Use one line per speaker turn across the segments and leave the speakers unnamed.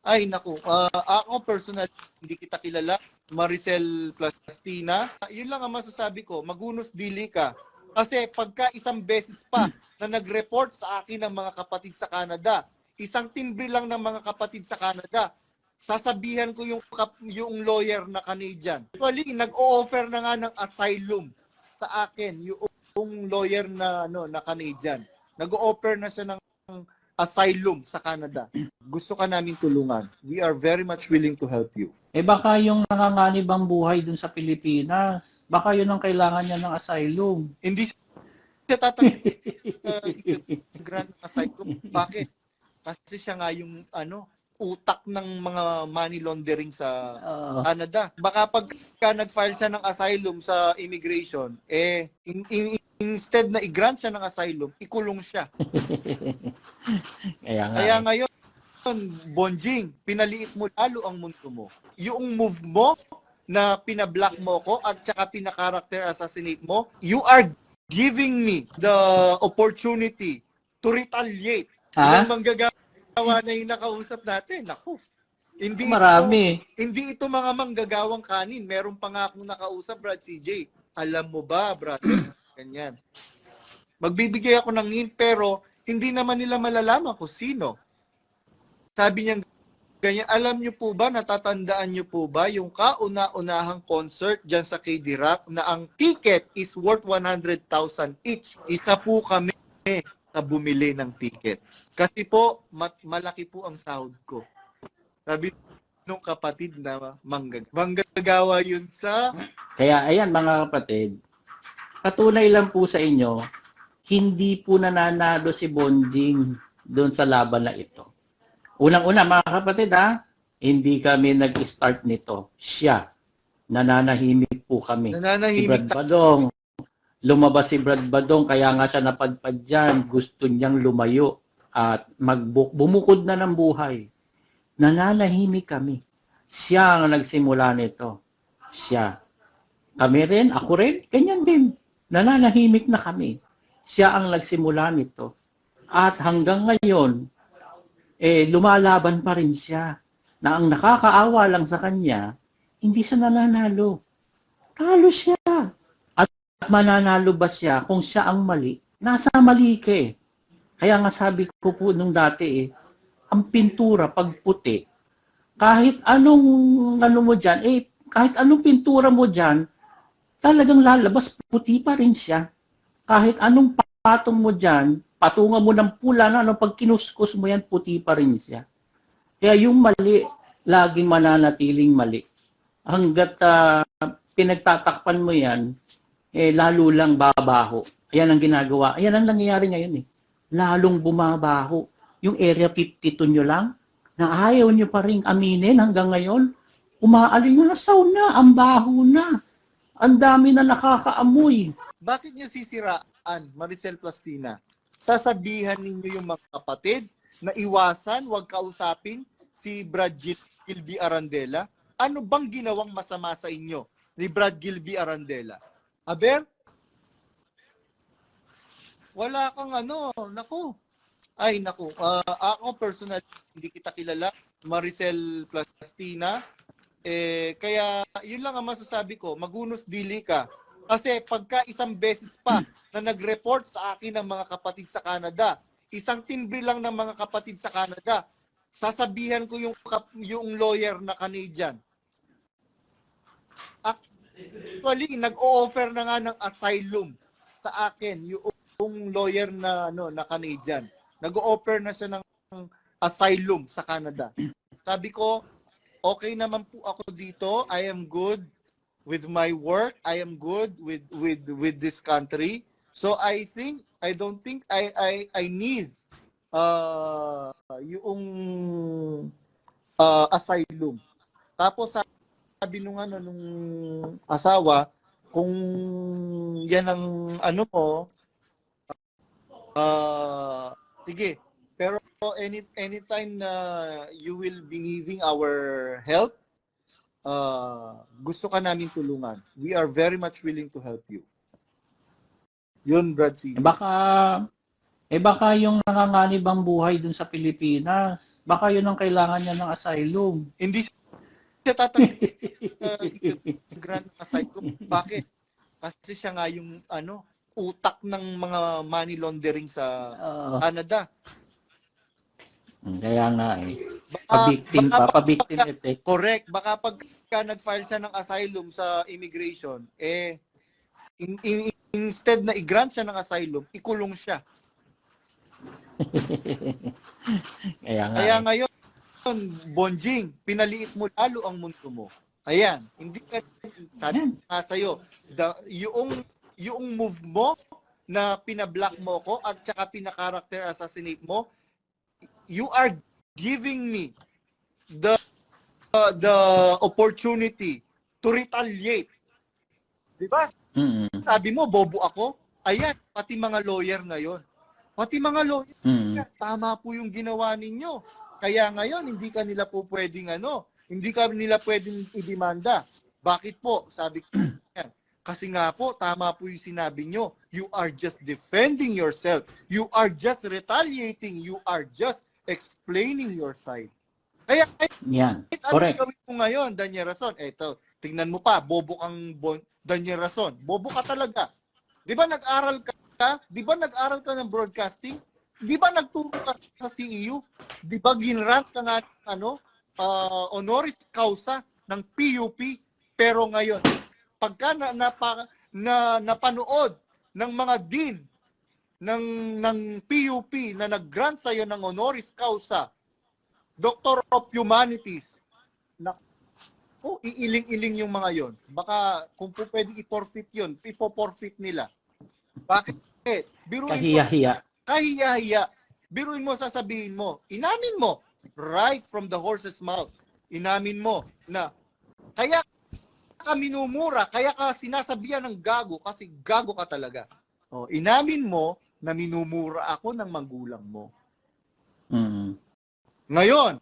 Ay, naku. Ako personal, hindi kita kilala. Maricel Plastina. Yun lang ang masasabi ko. Magunos dili ka. Kasi pagka isang beses pa na nag-report sa akin ng mga kapatid sa Canada, isang timbre lang ng mga kapatid sa Canada, sasabihan ko yung lawyer na Canadian. Actually, nag-o-offer na nga ng asylum sa akin yung lawyer na Canadian. Nag-o-offer na siya ng asylum sa Canada. Gusto ka namin tulungan. We are very much willing to help you.
Baka yung nanganganib ang buhay dun sa Pilipinas. Baka yun ang kailangan niya ng asylum.
Hindi siya grant ng asylum. Bakit? Kasi siya nga yung utak ng mga money laundering sa Canada. Baka pagka nag-file siya ng asylum sa immigration, instead na i-grant siya ng asylum, ikulong siya. Kaya ngayon, Bonjing, pinaliit mo lalo ang mundo mo. Yung move mo na pinablock mo ko at saka pinaka-character assassinate mo, you are giving me the opportunity to retaliate. Ilang manggagawa na yung nakausap natin. Naku. Hindi ito mga manggagawang kanin. Meron pa nga akong nakausap, Brad CJ. Alam mo ba, brother? Ganyan. Magbibigay ako ng hint pero hindi naman nila malalaman kung sino. Sabi niya ganyan, alam niyo po ba, natatandaan niyo po ba yung kauna-unahang concert dyan sa KD Rock na ang ticket is worth 100,000 each. Isa po kami na bumili ng ticket. Kasi po, malaki po ang sahod ko. Sabi nung kapatid na manggagawa yun sa...
Kaya ayan mga kapatid, patunay lang po sa inyo, hindi po nananalo si Bonjing doon sa laban na ito. Unang-una mga kapatid hindi kami nag-start nito. Siya. Nananahimik po kami. Si Brad Badong. Lumabas si Brad Badong kaya nga siya napadpad dyan. Gusto niyang lumayo at bumukod na ng buhay. Nananahimik kami. Siya ang nagsimula nito. Siya. Kami rin, ako rin, ganyan din. Nananahimik na kami. Siya ang nagsimula nito. At hanggang ngayon, lumalaban pa rin siya. Na ang nakakaawa lang sa kanya, hindi siya nananalo. Talo siya. At mananalo ba siya kung siya ang mali? Nasa mali ka eh. Kaya nga sabi ko po nung dati ang pintura pag puti, kahit anong mo dyan, kahit anong pintura mo dyan, talagang lalabas, puti pa rin siya. Kahit anong patong mo dyan, patungan mo ng pula na pag kinuskus mo yan, puti pa rin siya. Kaya yung mali, laging mananatiling mali. Hanggat pinagtatakpan mo yan, lalo lang babaho. Ayan ang ginagawa. Ayan ang nangyayari ngayon Lalong bumabaho. Yung Area 52 nyo lang, na ayaw nyo pa rin aminin hanggang ngayon, umaaling nyo na sauna, ang baho na. Ang dami na nakakaamoy.
Bakit nyo sisiraan, Maricel Plastina? Sasabihan ninyo yung mga kapatid na iwasan, huwag kausapin si Brad Gilby Arandela? Ano bang ginawang masama sa inyo ni Brad Gilby Arandela? Aber? Wala kang naku. Ay, naku. Ako personal, hindi kita kilala, Maricel Plastina. Kaya, yun lang ang masasabi ko, magunos dili ka. Kasi pagka isang beses pa na nag-report sa akin ng mga kapatid sa Canada, isang timbre lang ng mga kapatid sa Canada, sasabihan ko yung lawyer na Canadian. Actually, nag-o-offer na nga ng asylum sa akin yung lawyer na Canadian. Nag-o-offer na siya ng asylum sa Canada. Sabi ko, okay naman po ako dito. I am good with my work. I am good with this country. So I don't think I need yung asylum. Tapos sabi nung asawa, kung yan ang mo, sige. Pero anytime na you will be needing our help, gusto ka namin tulungan. We are very much willing to help you. Yun, Brad C.
Eh baka yung nanganganib ang buhay dun sa Pilipinas, baka yun ang kailangan niya ng asylum.
Hindi siya grant asylum. Bakit? Kasi siya nga yung utak ng mga money laundering sa
Oo.
Canada.
Kaya nga eh.
Baka,
Pabiktim
baka
pa, pabiktim effect.
correct. Baka pagka nag-file siya ng asylum sa immigration, instead na i-grant siya ng asylum, ikulong siya.
Kaya nga
Kaya
eh.
ngayon, Bonjing, pinaliit mo lalo ang mundo mo. Ayan, hindi ka, sabi nga sa'yo, yung move mo na pinablock mo ko at saka pinaka-character assassinate mo, you are giving me the opportunity to retaliate. Diba?
Mm-mm.
Sabi mo, bobo ako. Ayan, pati mga lawyer ngayon. Pati mga lawyer, tama po yung ginawa ninyo. Kaya ngayon, hindi ka nila po pwedeng hindi ka nila pwedeng idemanda. Bakit po? Sabi ko yan. Kasi nga po, tama po yung sinabi nyo. You are just defending yourself. You are just retaliating. You are just explaining your side. Kaya,
Yan.
ano
Correct.
gawin mo ngayon, Daniel Rason? Eto, tingnan mo pa, bobo kang Daniel Rason. Bobo ka talaga. Di ba nag-aral ka? Di ba nag-aral ka ng broadcasting? Di ba nagturo ka sa CEU? Di ba ginrant ka nga honoris causa ng PUP? Pero ngayon, pagka napanood ng mga dean ng PUP na nag-grant sa'yo ng honoris causa, Doctor of Humanities, naku, iiling-iling yung mga yon. Baka kung po pwede i-forfeit yun, ipo-forfeit nila. Bakit? Biruin mo, kahiya-hiya. Biruin mo, sasabihin mo, inamin mo, right from the horse's mouth, inamin mo na kaya ka minumura, kaya ka sinasabihan ng gago kasi gago ka talaga. O, inamin mo na minumura ako ng magulang mo.
Mm-hmm.
Ngayon,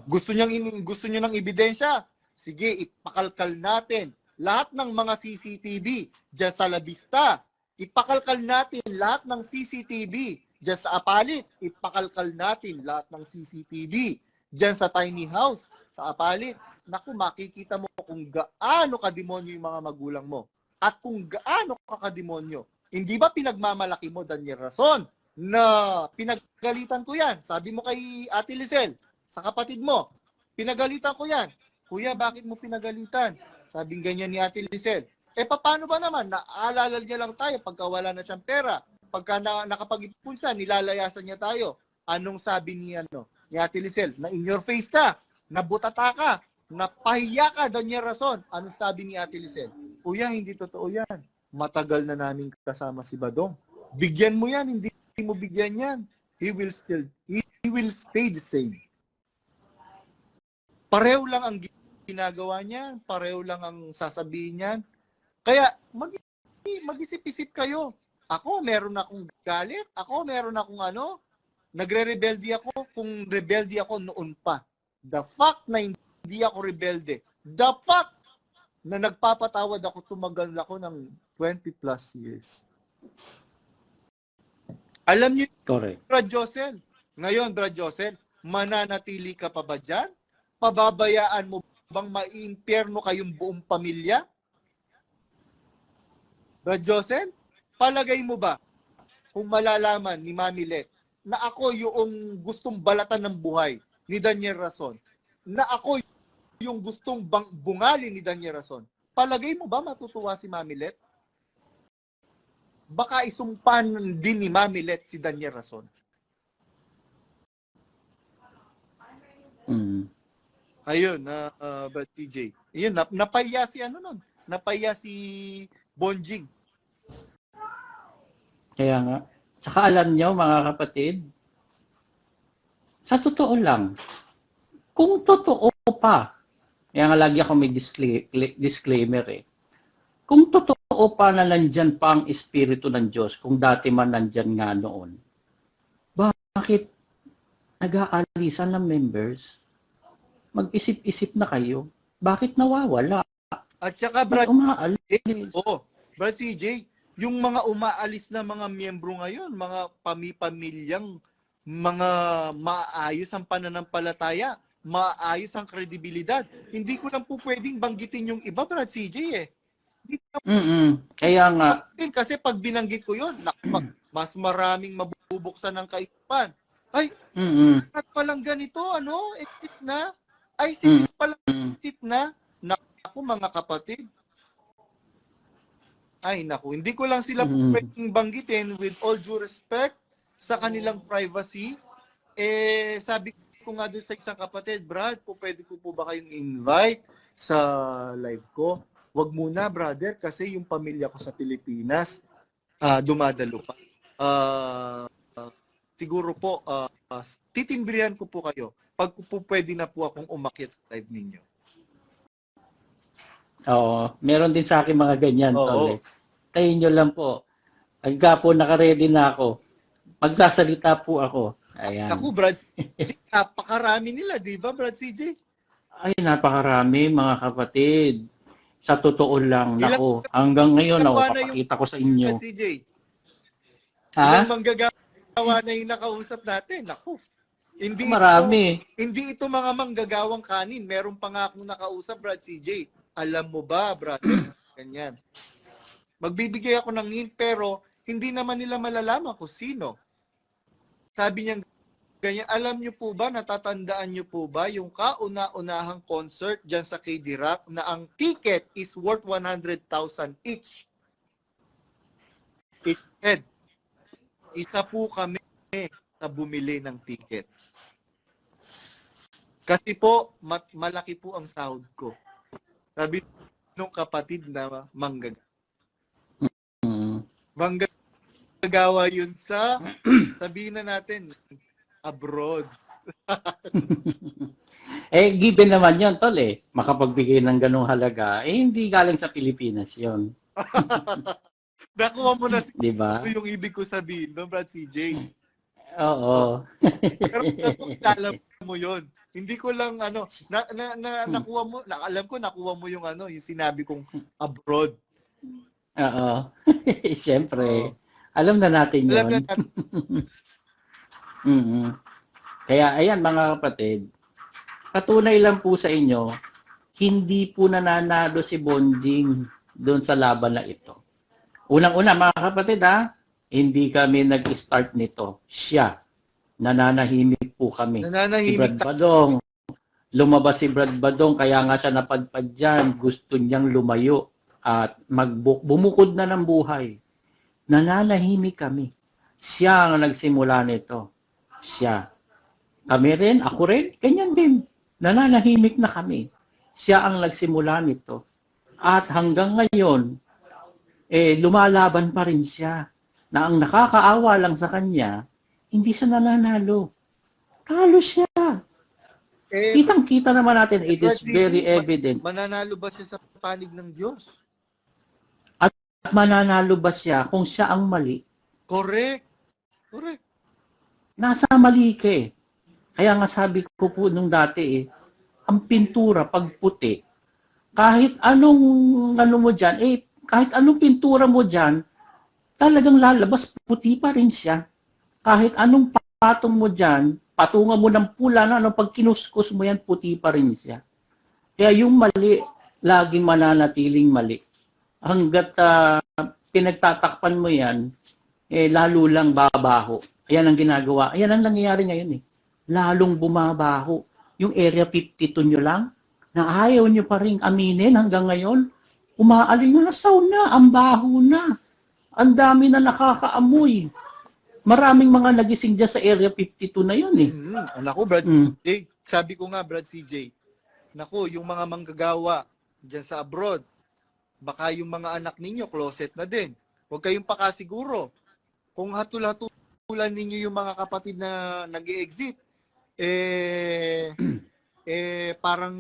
gusto niyo ng ebidensya? Sige, ipakalkal natin lahat ng mga CCTV diyan sa Labista. Ipakalkal natin lahat ng CCTV diyan sa Apalit. Ipakalkal natin lahat ng CCTV diyan sa tiny house sa Apalit. Naku, makikita mo kung gaano kademonyo yung mga magulang mo at kung gaano kakademonyo. Hindi ba pinagmamalaki mo, Daniel Rason, na pinagalitan ko yan? Sabi mo kay Ate Lisel, sa kapatid mo, pinagalitan ko yan. Kuya, bakit mo pinagalitan? Sabing ganyan ni Ate Lisel. Paano ba naman? Naaalala niya lang tayo pagka wala na siyang pera. Pagka nakapag-ipon siya, nilalayasan niya tayo. Anong sabi ni Ate Lisel? Na in your face ka, nabutata ka, napahiya ka, Daniel Rason. Anong sabi ni Ate Lisel? Kuya, hindi totoo yan. Matagal na namin kasama si Badong. Bigyan mo yan, hindi mo bigyan yan. He will stay the same. Pareho lang ang ginagawa niyan, pareho lang ang sasabihin niyan. Kaya mag-isip-isip kayo. Ako, meron akong galit. Ako, meron akong nagre-rebelde ako kung rebelde ako noon pa. The fact na hindi ako rebelde. The fact na nagpapatawad ako, tumagal ako ng 20 plus years. Alam niyo,
Correct.
Brad Josel, ngayon, Brad Josel, mananatili ka pa ba dyan? Pababayaan mo bang maimpyerno kayong buong pamilya? Brad Josel, palagay mo ba kung malalaman ni Mami Let na ako yung gustong balatan ng buhay ni Daniel Rason, na ako yung gustong bungali ni Daniel Rason, palagay mo ba matutuwa si Mami Let? Baka isumpan din ni Mami Let si Daniel Rason. Ayun, Brad TJ. Ayun, napaya si napaya si Bonjing.
Kaya nga. Tsaka alam nyo, mga kapatid, sa totoo lang, kung totoo pa, kaya nga lagi ako may disclaimer kung totoo pa na nandyan pa ang Espiritu ng Diyos, kung dati man nandyan nga noon, bakit nag-aalisan ng members? Mag-isip-isip na kayo. Bakit nawawala?
At saka Brad
umaalis.
Brad CJ, yung mga umaalis na mga miyembro ngayon, mga pamilyang mga maayos ang pananampalataya, maayos ang kredibilidad. Hindi ko lang po pwedeng banggitin yung iba, Brad CJ eh. Hindi ko lang
Kaya nga,
banggitin kasi pag binanggit ko yun, mas maraming mabubuksan ng kaisipan. Ay, at palang ganito, ano, exit na. Ay, si palang exit na. Naku, mga kapatid. Ay, naku, hindi ko lang sila pwedeng banggitin with all due respect sa kanilang privacy. Eh, sabi ko nga doon sa isang kapatid, Brad, pwede ko po ba kayong invite sa live ko? Wag muna, brother, kasi yung pamilya ko sa Pilipinas, dumadalo pa. Siguro po, titimbrihan ko po kayo pag po pwede na po akong umakyat sa live ninyo.
oo, meron din sa akin mga ganyan,
Oo.
tol. Tayo nyo lang po. Pagka po nakaredy na ako, magsasalita po ako. Ayan.
Naku, Brad, napakarami nila, di ba, Brad CJ?
Ay, napakarami mga kapatid. Sa totoo lang, nako. Hanggang ngayon, ako, papakita ko sa inyo.
Brad CJ,
Ha?
ilang manggagawa na yung nakausap natin? Naku,
Marami.
Hindi ito mga manggagawang kanin. Meron pa nga akong nakausap, Brad CJ. Alam mo ba, brother? Ganyan. Magbibigay ako ng hint, pero hindi naman nila malalaman kung sino. Sabi niya, ganyan, alam niyo po ba, natatandaan niyo po ba yung kauna-unahang concert dyan sa KD Rock na ang ticket is worth 100,000 each? Each head. Isa po kami na bumili ng ticket. Kasi po, malaki po ang sahod ko. Sabi nung kapatid na manggagawa. Manggagawa yun sa, sabihin na natin, abroad.
Given naman yun, tol eh. Makapagbigay ng ganong halaga, hindi galing sa Pilipinas yun.
Nakuha mo na
diba?
yung ibig ko sabihin doon, Brad CJ.
Oo.
Pero alam mo yun. Hindi ko lang nakuha mo, alam ko nakuha mo yung yung sinabi kong abroad.
Oo. Siyempre. Alam na natin yun.
Alam na natin.
Kaya ayan mga kapatid, patunay lang po sa inyo, hindi po nananalo si Bonjing doon sa laban na ito. Unang-una mga kapatid hindi kami nag-start nito. Siya. Nananahimik po kami. Si Brad Badong. Lumabas si Brad Badong, kaya nga siya napadpad dyan. Gusto niyang lumayo at bumukod na ng buhay. Nananahimik kami. Siya ang nagsimula nito. Siya. Kami rin, ako rin, ganyan din. Nananahimik na kami. Siya ang nagsimula nito. At hanggang ngayon, lumalaban pa rin siya. Na ang nakakaawa lang sa kanya, hindi siya nananalo. Talo siya. Kitang-kita naman natin, it is very evident.
Mananalo ba siya sa panig ng Diyos?
At mananalo ba siya kung siya ang mali?
Correct.
Nasa mali ka eh. Kaya nga sabi ko po nung dati ang pintura pag puti, kahit anong mo dyan, kahit anong pintura mo dyan, talagang lalabas, puti pa rin siya. Kahit anong patong mo dyan, patungan mo ng pula na, pag kinuskus mo yan, puti pa rin siya. Kaya yung mali, laging mananatiling mali. Hanggat pinagtatakpan mo yan, lalo lang babaho. Ayan ang ginagawa. Ayan ang nangyayari ngayon Lalong bumabaho. Yung Area 52 nyo lang, na ayaw nyo pa rin aminin hanggang ngayon, umaaling na sauna, ang baho na. Ang dami na nakakaamoy. Maraming mga nagising dyan sa Area 52 na yun
Naku, Brad CJ. Sabi ko nga, Brad CJ, naku, yung mga manggagawa dyan sa abroad, baka yung mga anak ninyo, closet na din. Huwag kayong pakasiguro. Kung hatul-hatulan ninyo yung mga kapatid na nag-i-exit, parang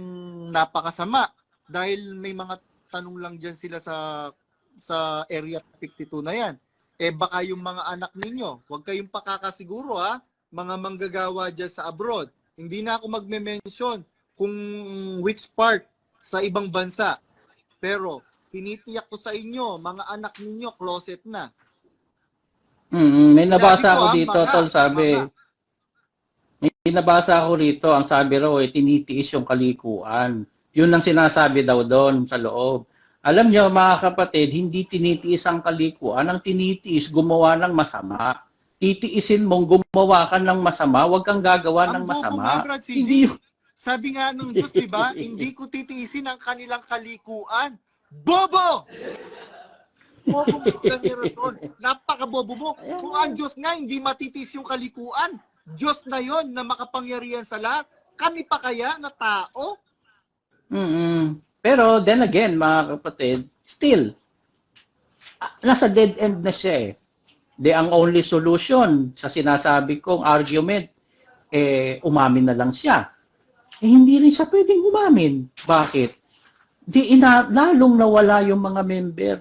napakasama. Dahil may mga tanong lang dyan sila sa Area 52 na yan. Baka yung mga anak ninyo, huwag kayong pakakasiguro mga manggagawa dyan sa abroad. Hindi na ako magme-mention kung which part sa ibang bansa. Pero tinitiyak ko sa inyo, mga anak ninyo, closet na.
May nabasa
Sinabi ko,
ako dito,
mga,
tol, sabi.
mga.
May nabasa ako rito, ang sabi raw ay tinitiis yung kalikuan. Yun ang sinasabi daw doon sa loob. Alam niyo mga kapatid, hindi tinitiis ang kalikuan, ang tinitiis gumawa ng masama. Titiisin mong gumawa ka ng masama, huwag kang gagawa ng
Ang bobo
masama.
nga, Brad, CJ.
Hindi yun.
Sabi nga ng Diyos, di ba? Hindi ko titiisin ang kanilang kalikuan. Bobo! Bobo mo ni Rason. Napaka-bobo mo. Kung ang Diyos nga hindi matitiis yung kalikuan, Diyos na yon na makapangyarihan sa lahat. Kami pa kaya na tao?
Pero then again, mga kapatid, still, nasa dead end na siya eh. Ang only solution sa sinasabi kong argument, umamin na lang siya. Hindi rin siya pwedeng umamin. Bakit? Lalong nawala yung mga member.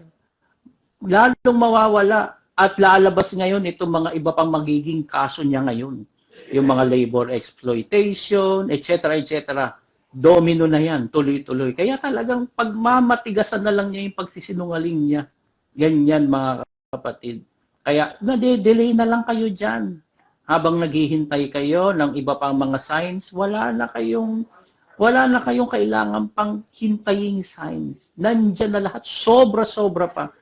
Lalong mawawala. At lalabas ngayon itong mga iba pang magiging kaso niya ngayon. Yung mga labor exploitation, etc. etc. Domino na yan, tuloy-tuloy. Kaya talagang pagmamatigasan na lang niya yung pagsisinungaling niya. Ganyan mga kapatid. Kaya nade-delay na lang kayo dyan. Habang naghihintay kayo ng iba pang mga signs, wala na kayong kailangan pang hintayin signs. Nandiyan na lahat, sobra-sobra pa.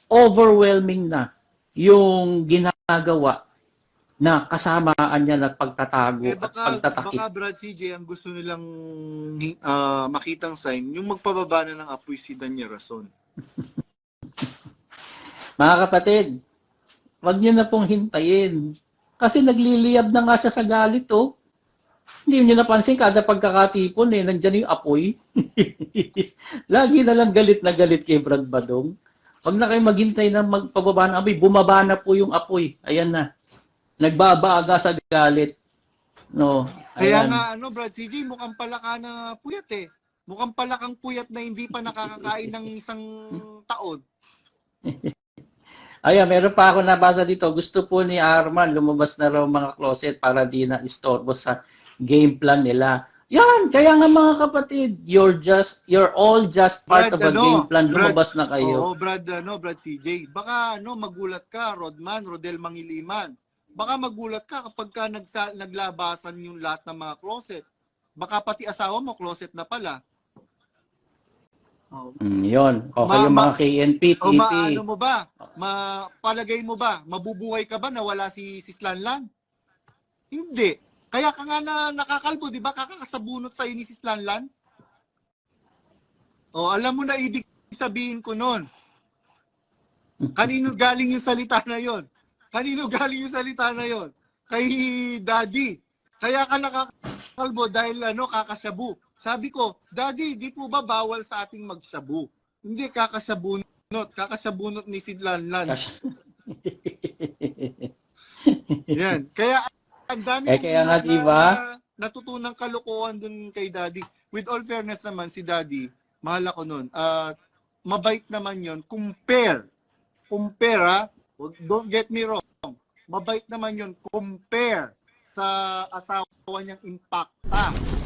Overwhelming na yung ginagawa na kasamaan niya ng pagtatago at pagtatakip.
Baka Brad CJ, ang gusto nilang makitang sign, yung magpababa na ng apoy si Daniel Rason.
Mga kapatid, wag niyo na pong hintayin. Kasi nagliliyab na nga siya sa galit, oh. Hindi niyo napansin, kada pagkakatipon, nandiyan yung apoy. Lagi na lang galit na galit kay Brad Badong. Wag na kayo maghintay na magpababa ng apoy. Bumaba na po yung apoy. Ayan na. Nagbabaga sa galit. No,
Kaya
ayan.
nga, Brad CJ, mukhang palaka na puyat eh. Mukhang palakang puyat na hindi pa nakakakain ng isang taon.
Ayan, meron pa ako nabasa dito. Gusto po ni Arman lumabas na raw mga closet para di na istorbo sa game plan nila. Yan, kaya nga mga kapatid, you're all just part of a game plan. Lumabas na kayo.
Oo, Brad CJ. Baka magulat ka, Rodel Mangiliman. Baka magulat ka kapag ka naglabasan yung lahat ng mga closet. Baka pati asawa mo closet na pala. Oh.
Yun. O kayo mga KNP, TP.
Ano mo ba? Palagay mo ba? Mabubuhay ka ba na wala si Slanlan? Hindi. Kaya ka nga na nakakalbo, di ba? Kakasabunot sa'yo ni Slanlan? O, alam mo na ibig sabihin ko nun. Kanino galing yung salita na yon? Kanino galing yung salita na yon? Kay Daddy. Kaya ka nakakalbo dahil kakasyabu. Sabi ko, Daddy, di po ba bawal sa ating magsyabu? Hindi, kakasyabunot. Kakasyabunot ni Sidlanlan. Yan. Kaya ang dami
kaya nga, diba?
Natutunang kalokohan dun kay Daddy. With all fairness naman, si Daddy, mahal ako nun. Mabait naman yon. Compare, ha? Don't get me wrong. Mabait naman yon. Compare sa asawa niyang Impacta.